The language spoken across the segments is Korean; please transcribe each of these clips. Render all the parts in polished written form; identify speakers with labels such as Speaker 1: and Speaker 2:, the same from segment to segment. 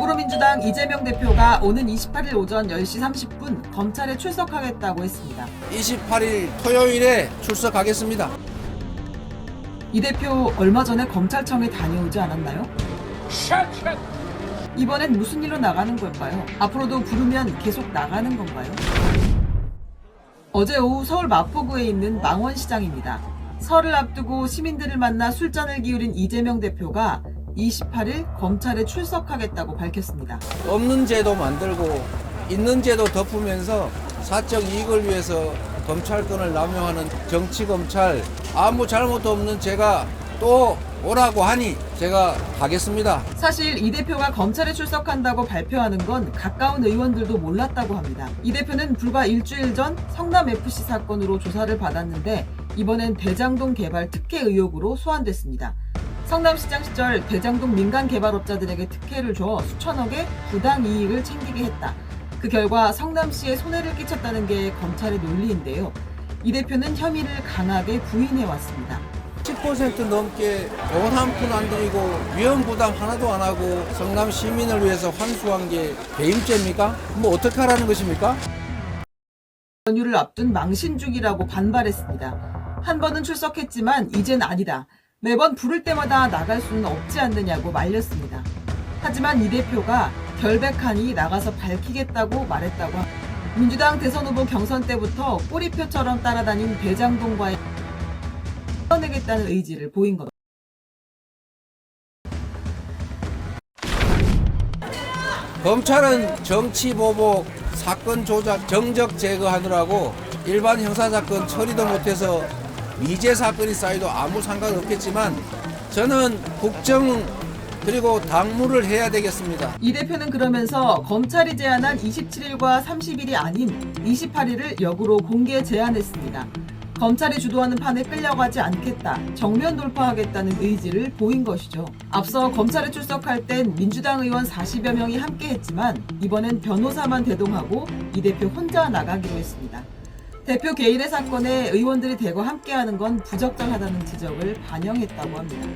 Speaker 1: 더불어민주당 이재명 대표가 오는 28일 오전 10시 30분 검찰에 출석하겠다고 했습니다.
Speaker 2: 28일 토요일에 출석하겠습니다.
Speaker 1: 이 대표 얼마 전에 검찰청에 다녀오지 않았나요? 이번엔 무슨 일로 나가는 걸까요? 앞으로도 부르면 계속 나가는 건가요? 어제 오후 서울 마포구에 있는 망원시장입니다. 설을 앞두고 시민들을 만나 술잔을 기울인 이재명 대표가 28일 검찰에 출석하겠다고 밝혔습니다.
Speaker 2: 없는 제도 만들고 있는 제도 덮으면서 사적 이익을 위해서 검찰권을 남용하는 정치검찰, 아무 잘못도 없는 제가 또 오라고 하니 제가 가겠습니다.
Speaker 1: 사실 이 대표가 검찰에 출석한다고 발표하는 건 가까운 의원들도 몰랐다고 합니다. 이 대표는 불과 일주일 전 성남FC 사건으로 조사를 받았는데 이번엔 대장동 개발 특혜 의혹으로 소환됐습니다. 성남시장 시절 대장동 민간 개발업자들에게 특혜를 줘 수천억의 부당 이익을 챙기게 했다. 그 결과 성남시에 손해를 끼쳤다는 게 검찰의 논리인데요. 이 대표는 혐의를 강하게 부인해왔습니다.
Speaker 2: 10% 넘게 돈 한 푼 안 들이고 위험 부담 하나도 안 하고 성남 시민을 위해서 환수한 게 배임죄입니까? 뭐 어떻게 하라는 것입니까?
Speaker 1: 연휴를 앞둔 망신주기라고 반발했습니다. 한 번은 출석했지만 이젠 아니다. 매번 부를 때마다 나갈 수는 없지 않느냐고 말렸습니다. 하지만 이 대표가 결백하니 나가서 밝히겠다고 말했다고 합니다. 민주당 대선 후보 경선 때부터 꼬리표처럼 따라다닌 대장동과의 끊어내겠다는 의지를 보인 겁니다.
Speaker 2: 검찰은 정치 보복, 사건 조작, 정적 제거하느라고 일반 형사사건 처리도 못해서 미제 사건이 쌓여도 아무 상관없겠지만 저는 국정 그리고 당무를 해야 되겠습니다.
Speaker 1: 이 대표는 그러면서 검찰이 제안한 27일과 30일이 아닌 28일을 역으로 공개 제안했습니다. 검찰이 주도하는 판에 끌려가지 않겠다, 정면 돌파하겠다는 의지를 보인 것이죠. 앞서 검찰에 출석할 땐 민주당 의원 40여 명이 함께했지만 이번엔 변호사만 대동하고 이 대표 혼자 나가기로 했습니다. 대표 개인의 사건에 의원들이 대거 함께하는 건 부적절하다는 지적을 반영했다고 합니다.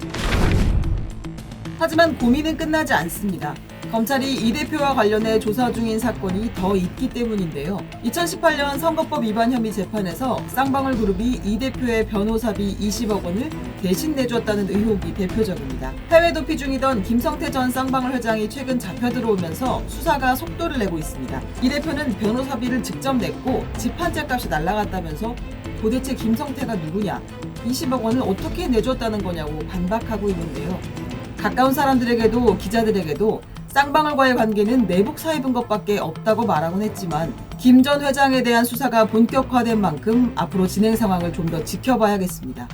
Speaker 1: 하지만 고민은 끝나지 않습니다. 검찰이 이 대표와 관련해 조사 중인 사건이 더 있기 때문인데요. 2018년 선거법 위반 혐의 재판에서 쌍방울 그룹이 이 대표의 변호사비 20억 원을 대신 내줬다는 의혹이 대표적입니다. 해외 도피 중이던 김성태 전 쌍방울 회장이 최근 잡혀 들어오면서 수사가 속도를 내고 있습니다. 이 대표는 변호사비를 직접 냈고 집 한 채 값이 날라갔다면서 도대체 김성태가 누구냐, 20억 원을 어떻게 내줬다는 거냐고 반박하고 있는데요. 가까운 사람들에게도 기자들에게도 쌍방울과의 관계는 내복 사입은 것밖에 없다고 말하곤 했지만 김 전 회장에 대한 수사가 본격화된 만큼 앞으로 진행 상황을 좀 더 지켜봐야겠습니다.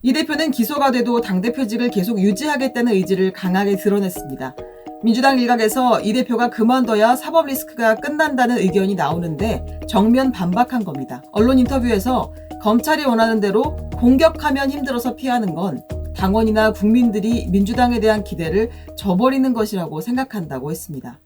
Speaker 1: 이 대표는 기소가 돼도 당대표직을 계속 유지하겠다는 의지를 강하게 드러냈습니다. 민주당 일각에서 이 대표가 그만둬야 사법 리스크가 끝난다는 의견이 나오는데 정면 반박한 겁니다. 언론 인터뷰에서 검찰이 원하는 대로 공격하면 힘들어서 피하는 건 당원이나 국민들이 민주당에 대한 기대를 저버리는 것이라고 생각한다고 했습니다.